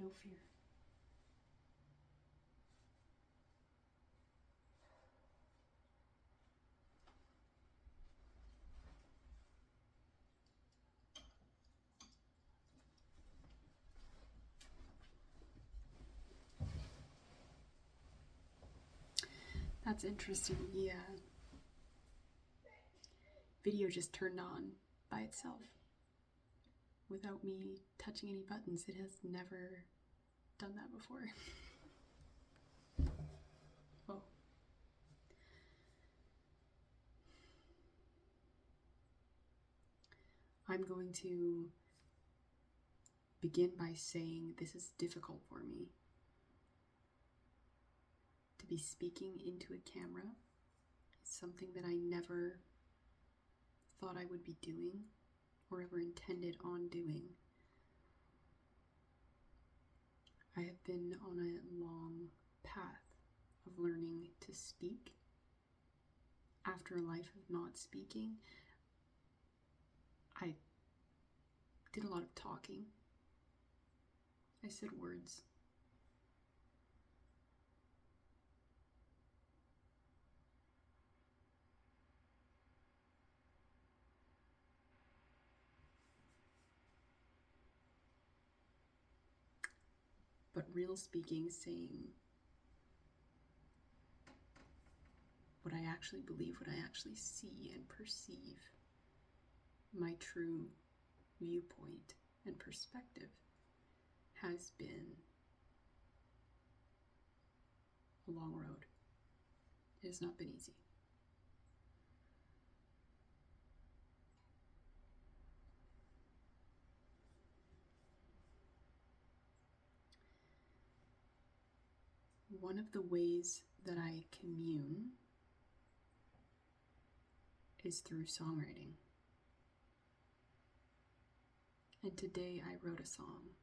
No fear. That's interesting. Yeah. Video just turned on by itself without me touching any buttons. It has never done that before. Oh. I'm going to begin by saying this is difficult for me. To be speaking into a camera is something that I never thought I would be doing or ever intended on doing. I have been on a long path of learning to speak. After a life of not speaking, I did a lot of talking. I said words. But real speaking, saying what I actually believe, what I actually see and perceive, my true viewpoint and perspective, has been a long road. It has not been easy. One of the ways that I commune is through songwriting. And today I wrote a song.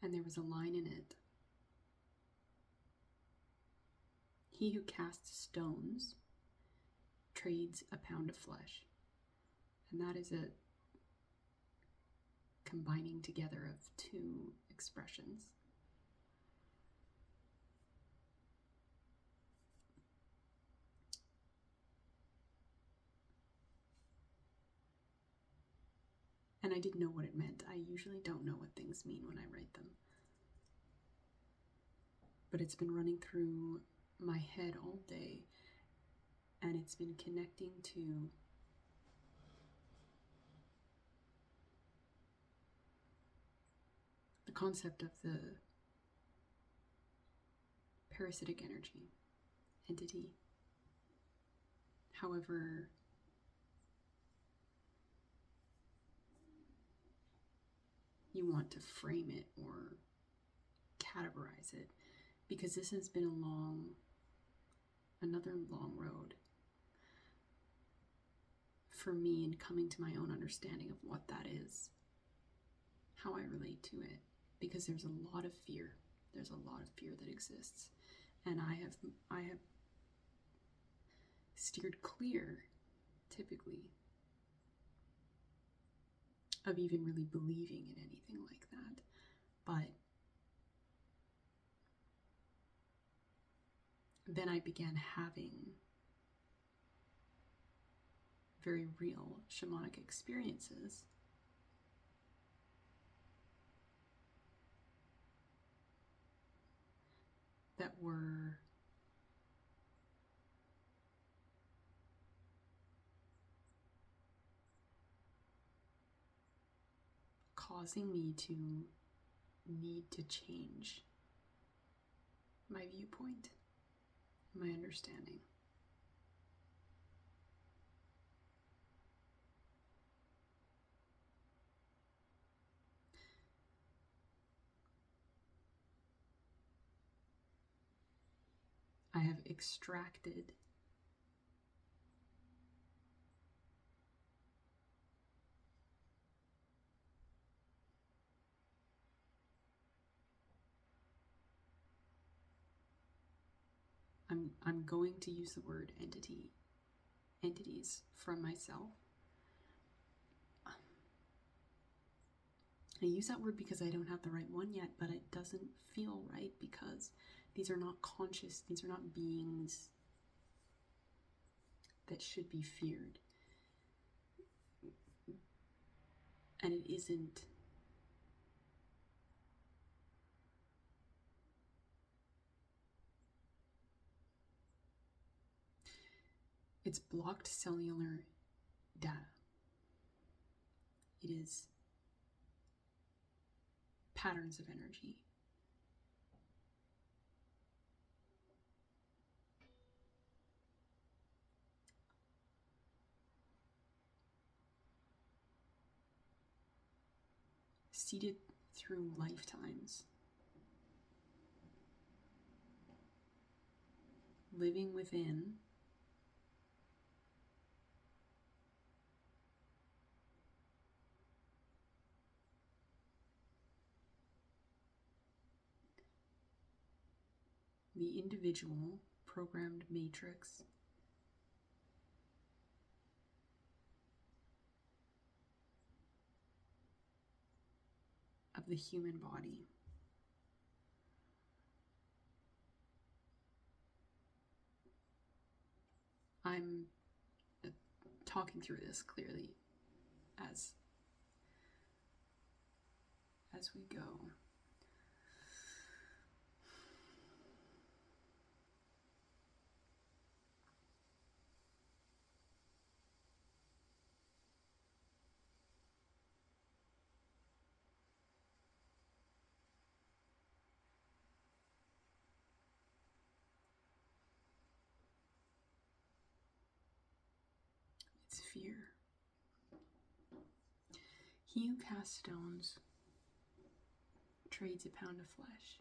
And there was a line in it. He who casts stones trades a pound of flesh. And that is a combining together of two expressions. And I didn't know what it meant. I usually don't know what things mean when I write them. But it's been running through my head all day, and it's been connecting to the concept of the parasitic energy, entity. However you want to frame it or categorize it, because this has been another long road for me in coming to my own understanding of what that is, how I relate to it, because there's a lot of fear. There's a lot of fear that exists, and I have steered clear, typically, of even really believing in anything like that. But then I began having very real shamanic experiences that were causing me to need to change my viewpoint, my understanding. I have extracted I'm going to use the word entities from myself. I use that word because I don't have the right one yet, but it doesn't feel right because these are not conscious, these are not beings that should be feared. And it isn't. It's blocked cellular data. It is patterns of energy. Seeded through lifetimes. Living within the individual programmed matrix of the human body. I'm talking through this clearly as we go. It's fear. He who casts stones trades a pound of flesh.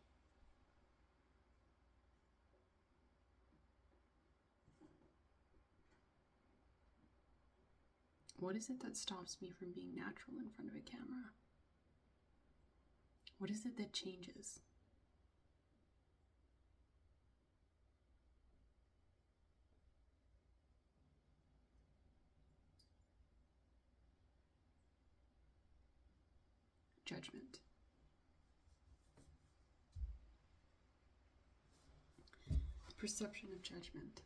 What is it that stops me from being natural in front of a camera? What is it that changes? Judgment. Perception of judgment.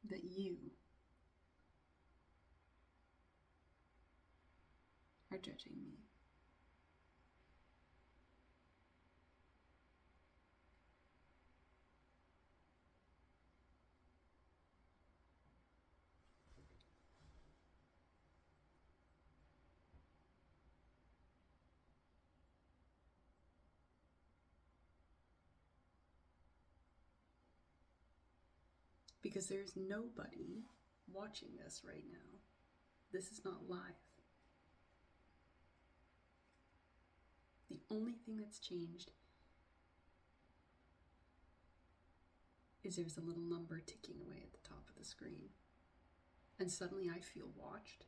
That you are judging me. Because there's nobody watching this right now. This is not live. The only thing that's changed is there's a little number ticking away at the top of the screen. And suddenly I feel watched.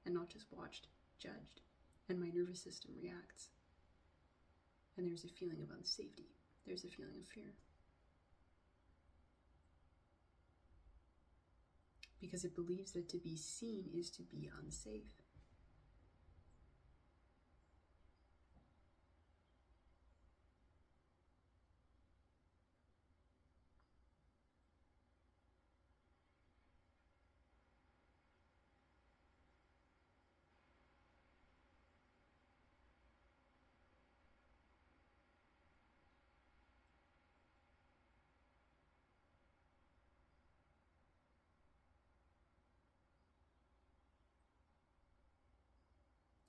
And not just watched, judged. And my nervous system reacts. And there's a feeling of unsafety. There's a feeling of fear. Because it believes that to be seen is to be unsafe.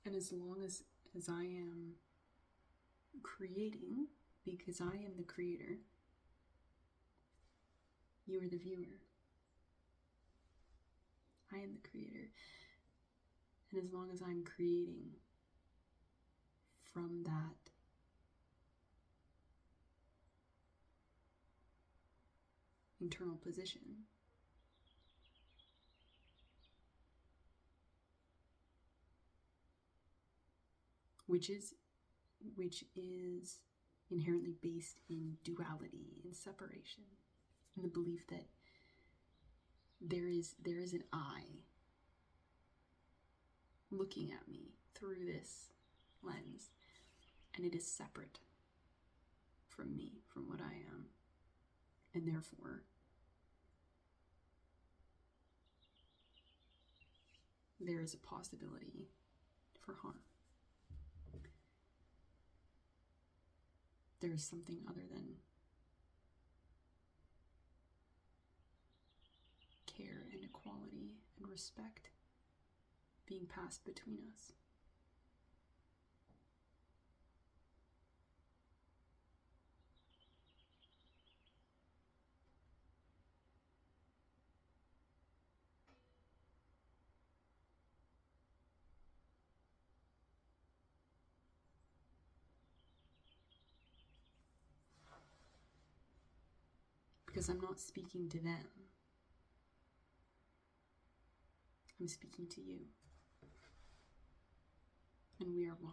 And as long as I am creating, because I am the creator, you are the viewer. I am the creator. And as long as I'm creating from that internal position, which is inherently based in duality, in separation. in the belief that there is an eye looking at me through this lens, and it is separate from me, from what I am, and therefore there is a possibility for harm. There is something other than care and equality and respect being passed between us. Because I'm not speaking to them. I'm speaking to you. And we are one.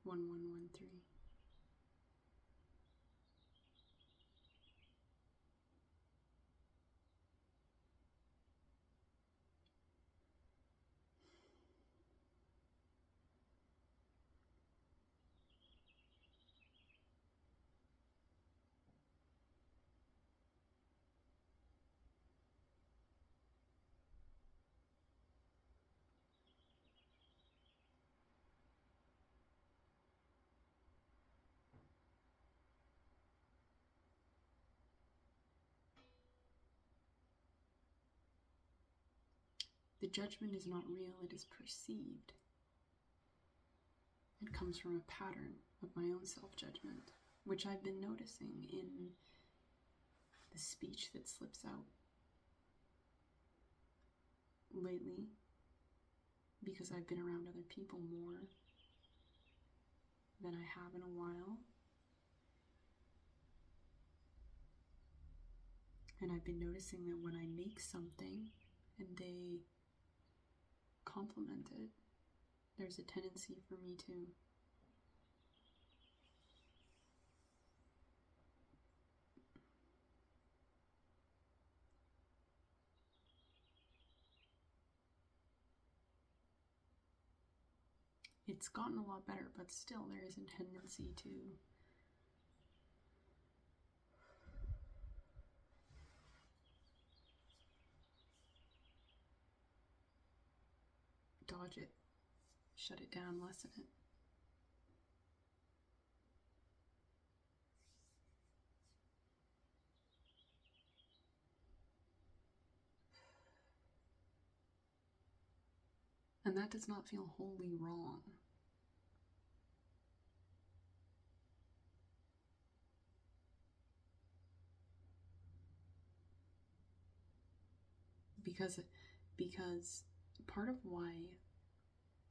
One, one, one, three. The judgment is not real, it is perceived. It comes from a pattern of my own self-judgment, which I've been noticing in the speech that slips out lately, because I've been around other people more than I have in a while. And I've been noticing that when I make something and they compliment it, there's a tendency for me to it's gotten a lot better, but still there is a tendency to dodge it, shut it down, lessen it. And that does not feel wholly wrong. Because part of why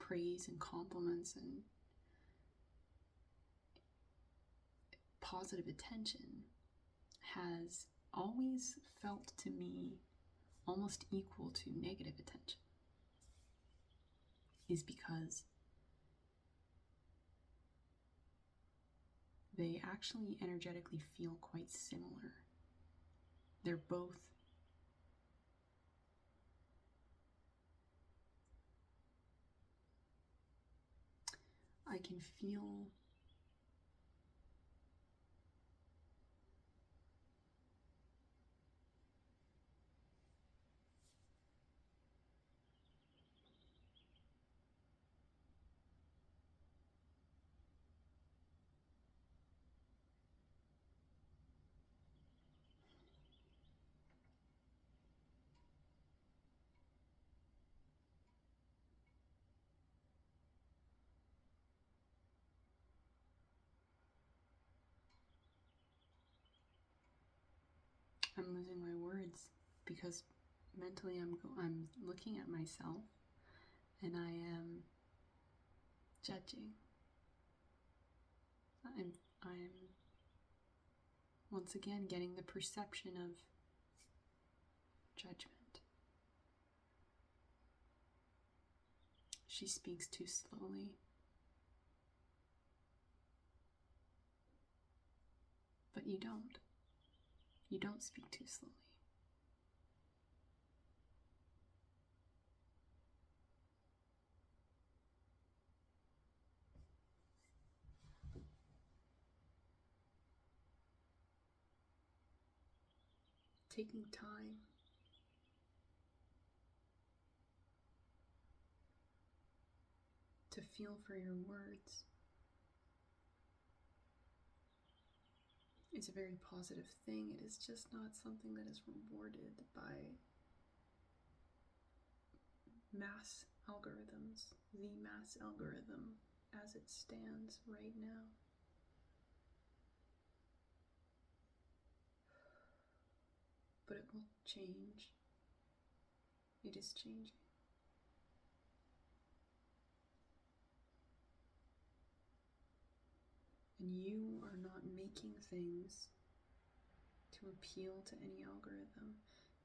praise and compliments and positive attention has always felt to me almost equal to negative attention is because they actually energetically feel quite similar. They're both I can feel I'm losing my words because mentally I'm looking at myself and I am judging. I'm once again getting the perception of judgment. She speaks too slowly. you don't. You don't speak too slowly. Taking time to feel for your words is a very positive thing. It is just not something that is rewarded by mass algorithms, the mass algorithm as it stands right now. But it will change. It is changing. And you are not making things to appeal to any algorithm.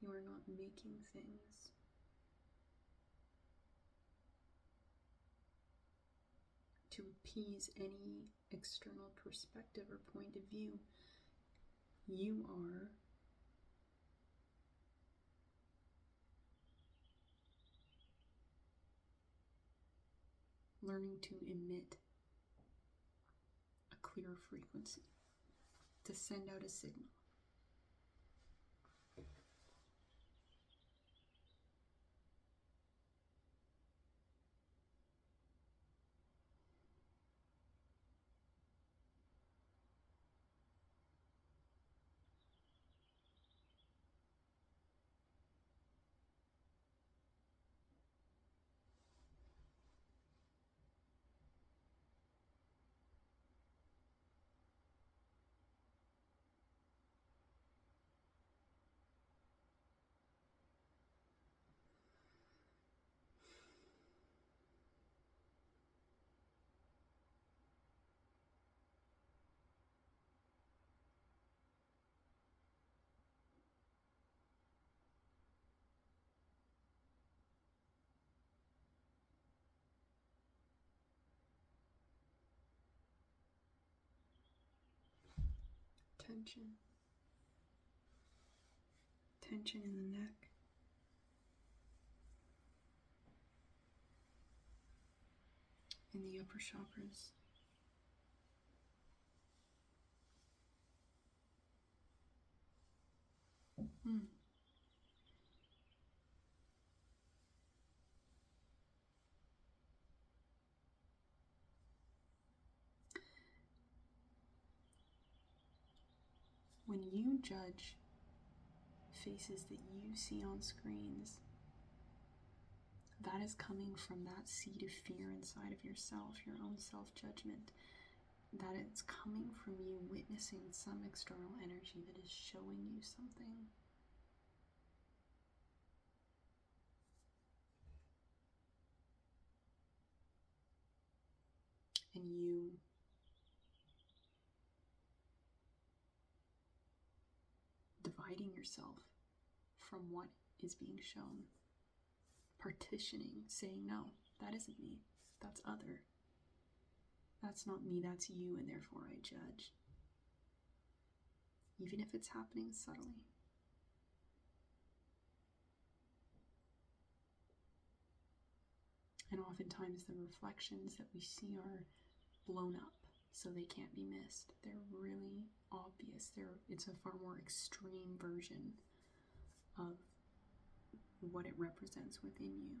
You are not making things to appease any external perspective or point of view. You are learning to emit a clear frequency, to send out a signal. Tension. Tension in the neck. In the upper chakras. When you judge faces that you see on screens, that is coming from that seed of fear inside of yourself, your own self-judgment. That it's coming from you witnessing some external energy that is showing you something. And you dividing yourself from what is being shown. Partitioning, saying, no, that isn't me, that's other. That's not me, that's you, and therefore I judge. Even if it's happening subtly. And oftentimes the reflections that we see are blown up, so they can't be missed. They're really obvious. It's a far more extreme version of what it represents within you,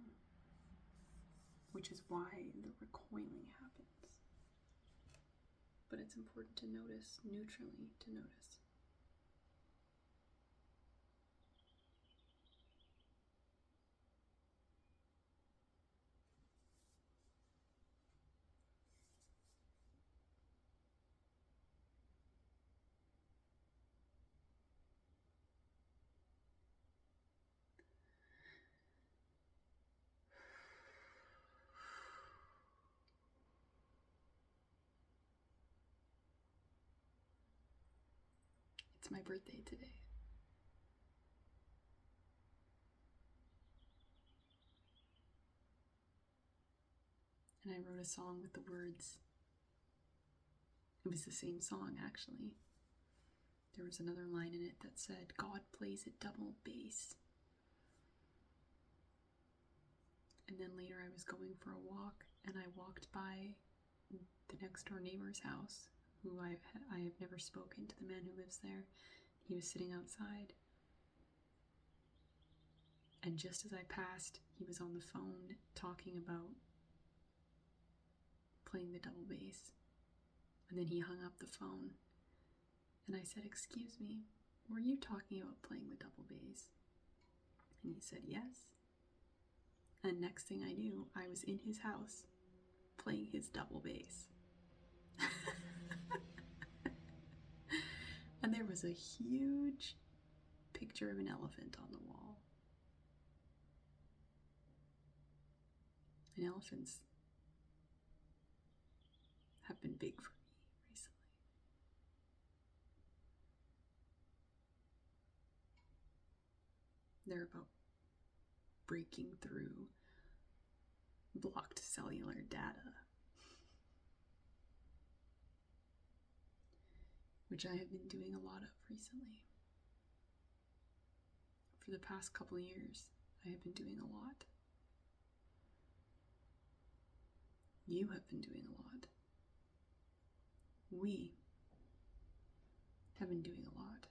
which is why the recoiling happens. But it's important to notice, neutrally to notice. It's my birthday today. And I wrote a song with the words. It was the same song, actually. There was another line in it that said, God plays a double bass. And then later I was going for a walk, and I walked by the next door neighbor's house, who I have never spoken to the man who lives there. He was sitting outside. And just as I passed, he was on the phone talking about playing the double bass. And then he hung up the phone. And I said, excuse me, were you talking about playing the double bass? And he said, yes. And next thing I knew, I was in his house playing his double bass. And there was a huge picture of an elephant on the wall. And elephants have been big for me recently. They're about breaking through blocked cellular data, which I have been doing a lot of recently. For the past couple of years, I have been doing a lot. You have been doing a lot. We have been doing a lot.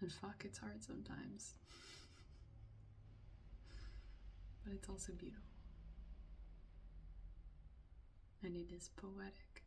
And fuck, it's hard sometimes. But it's also beautiful. And it is poetic.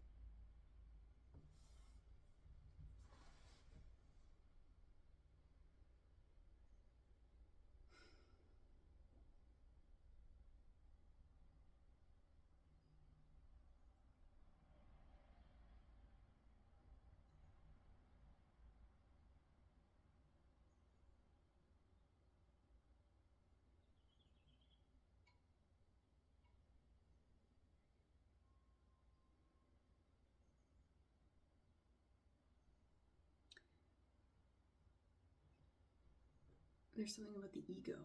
There's something about the ego.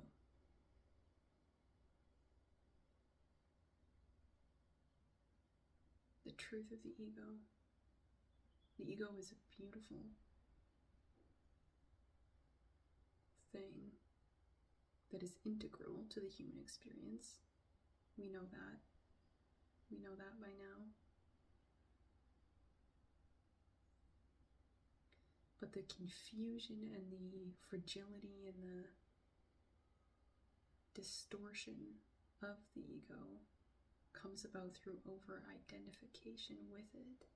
The truth of the ego. The ego is a beautiful thing that is integral to the human experience. We know that. We know that by now. But the confusion and the fragility and the distortion of the ego comes about through over-identification with it.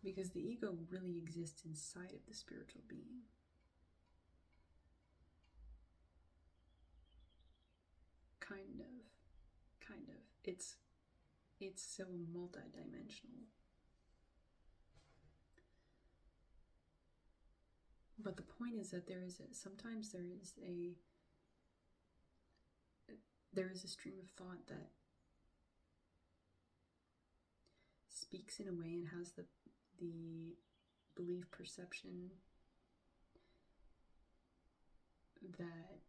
Because the ego really exists inside of the spiritual being. Kind of. It's so multidimensional. But the point is that sometimes there is a stream of thought that speaks in a way and has the belief perception that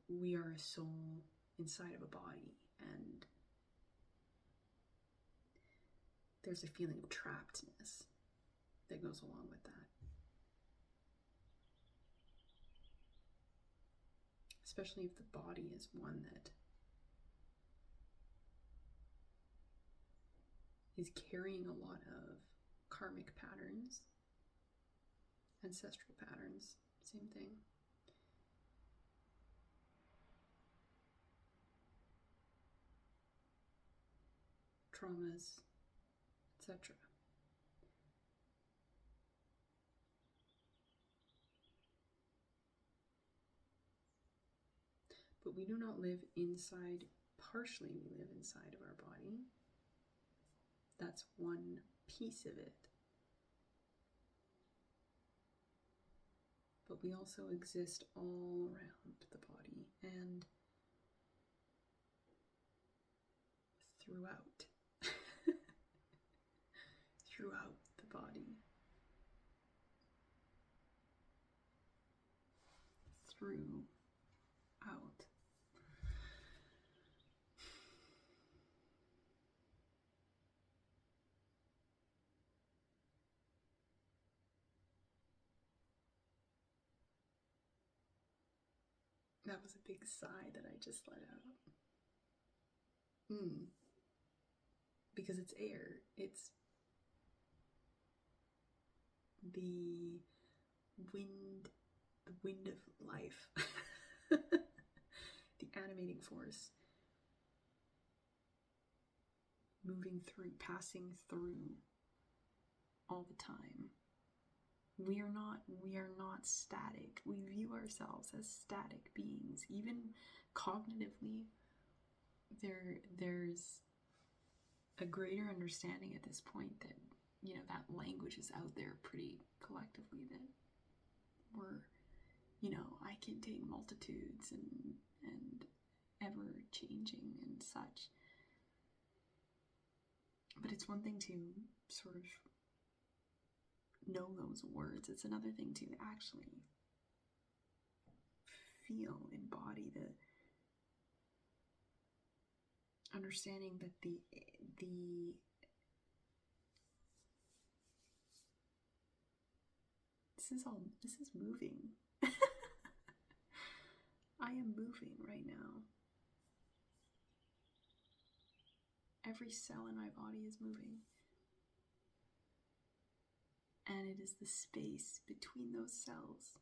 we are a soul inside of a body, and there's a feeling of trappedness that goes along with that. Especially if the body is one that is carrying a lot of karmic patterns, ancestral patterns, same thing. Traumas, etc. But we do not live inside, partially we live inside of our body. That's one piece of it. But we also exist all around the body and throughout the body. through, out. That was a big sigh that I just let out. Because it's air. It's the wind of life. The animating force. Moving through, passing through all the time. We are not static. We view ourselves as static beings. Even cognitively, there's a greater understanding at this point that, that language is out there pretty collectively, that we're, I contain multitudes and ever changing and such. But it's one thing to sort of know those words. It's another thing to actually feel, embody the understanding that this is moving. I am moving right now. Every cell in my body is moving. And it is the space between those cells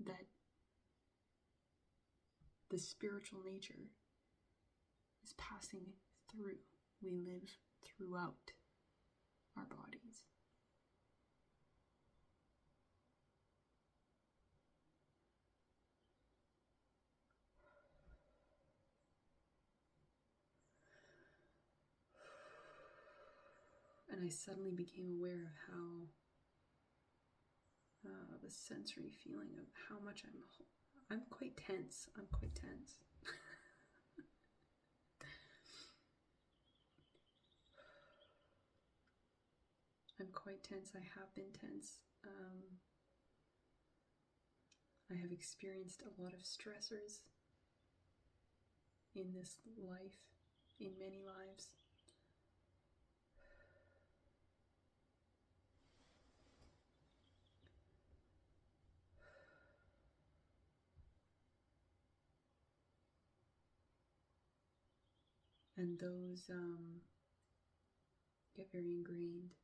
that the spiritual nature is passing through. We live throughout our bodies. And I suddenly became aware of how the sensory feeling of how much I'm quite tense. I'm quite tense. I'm quite tense. I have been tense. I have experienced a lot of stressors in this life, in many lives. And those get very ingrained.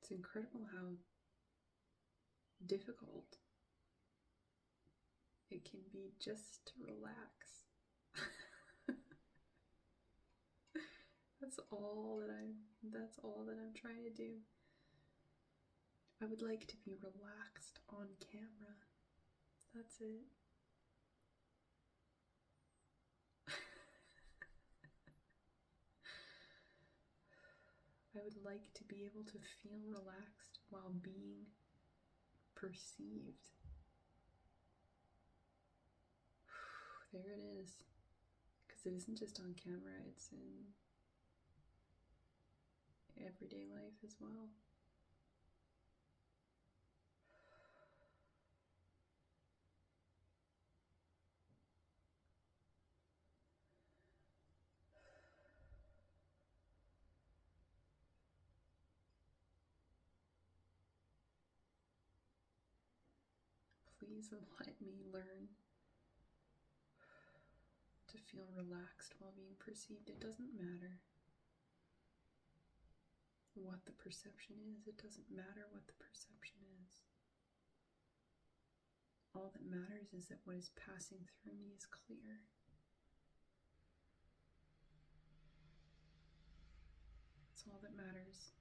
It's incredible how difficult it can be just to relax. That's all that I'm trying to do. I would like to be relaxed on camera. That's it. I would like to be able to feel relaxed while being perceived. There it is. Because it isn't just on camera, it's in everyday life as well. Please let me learn to feel relaxed while being perceived. It doesn't matter what the perception is. It doesn't matter what the perception is. All that matters is that what is passing through me is clear. That's all that matters.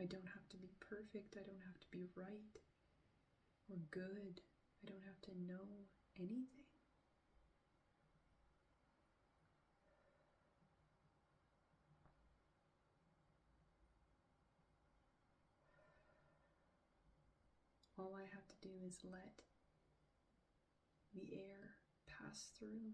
I don't have to be perfect. I don't have to be right or good. I don't have to know anything. All I have to do is let the air pass through.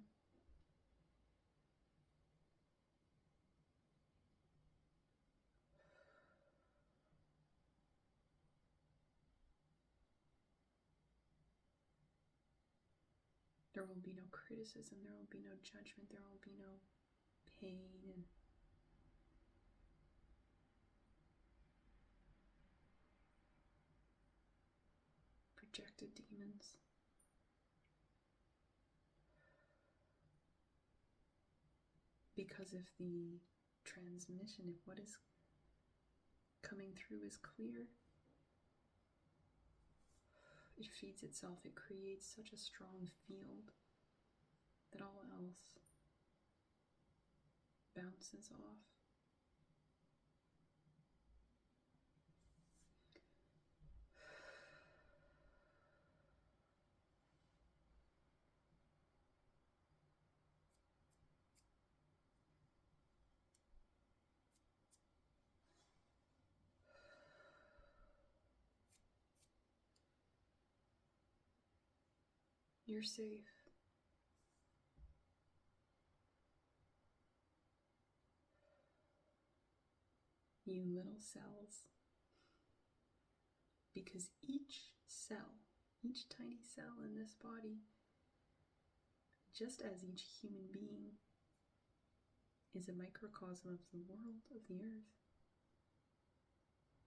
There will be no criticism, there will be no judgment, there will be no pain and projected demons. Because if the transmission, if what is coming through is clear, it feeds itself, it creates such a strong field that all else bounces off. You're safe. You little cells. Because each cell, each tiny cell in this body, just as each human being, is a microcosm of the world, of the earth.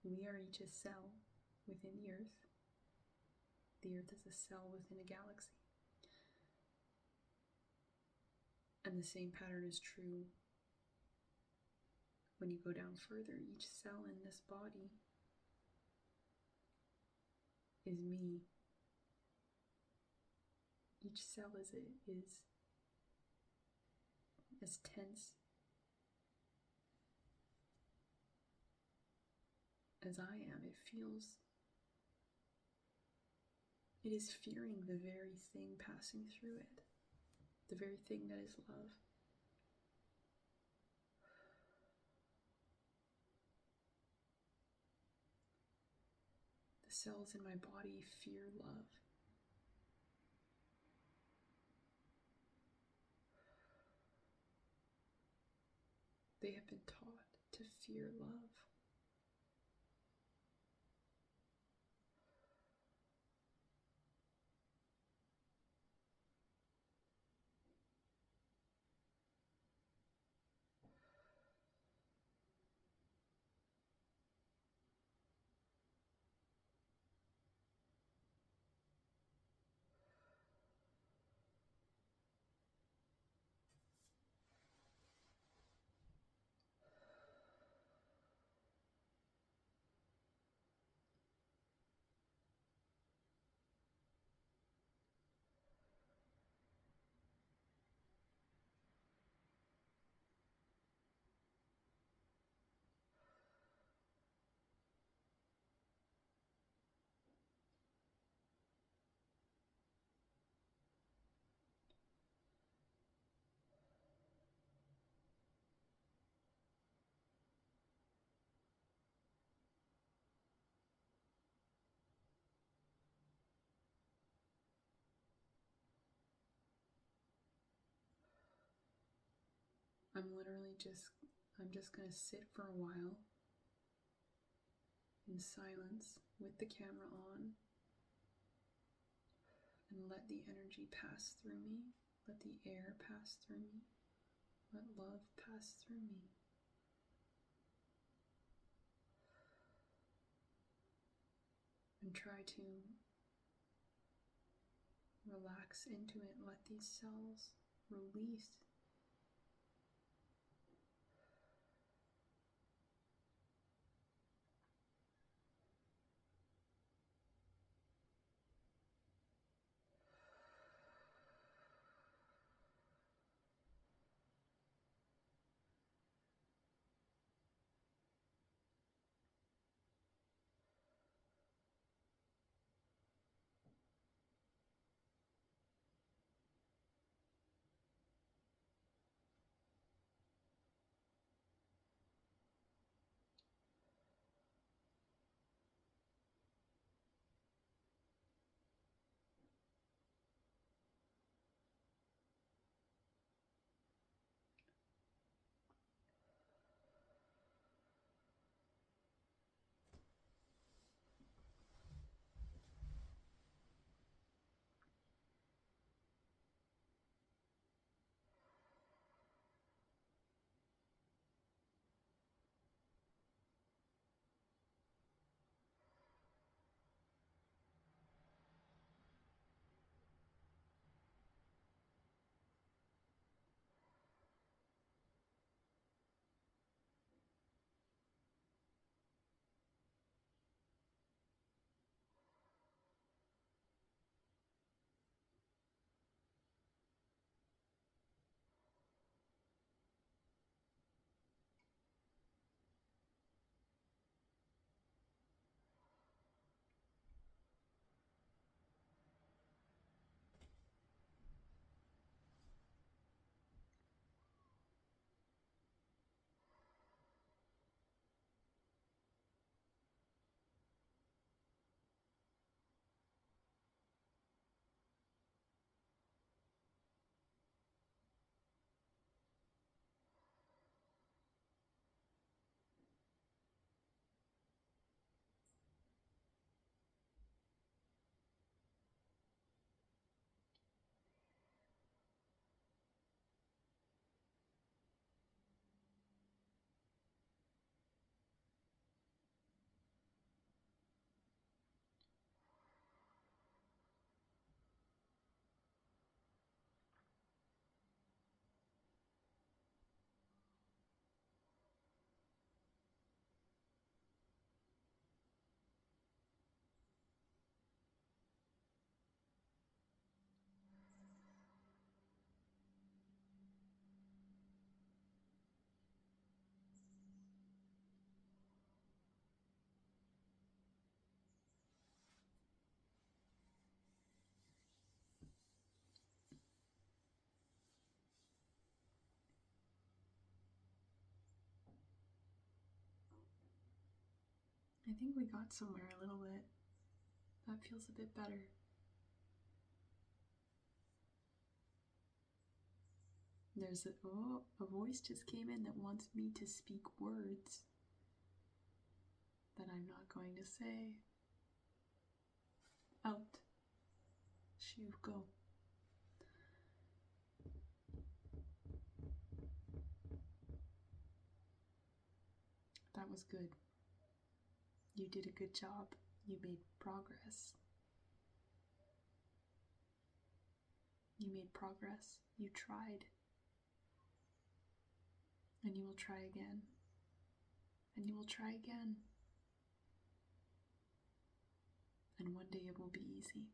We are each a cell within the earth. The earth is a cell within a galaxy. And the same pattern is true when you go down further. Each cell in this body is me. Each cell is as tense as I am. It is fearing the very thing passing through it, the very thing that is love. The cells in my body fear love. They have been taught to fear love. I'm just going to sit for a while in silence with the camera on and let the energy pass through me, let the air pass through me, let love pass through me. And try to relax into it, let these cells release. I think we got somewhere a little bit. That feels a bit better. There's a voice just came in that wants me to speak words that I'm not going to say. Out. Shoo, go. That was good. You did a good job. You made progress. You made progress. You tried. And you will try again. And you will try again. And one day it will be easy.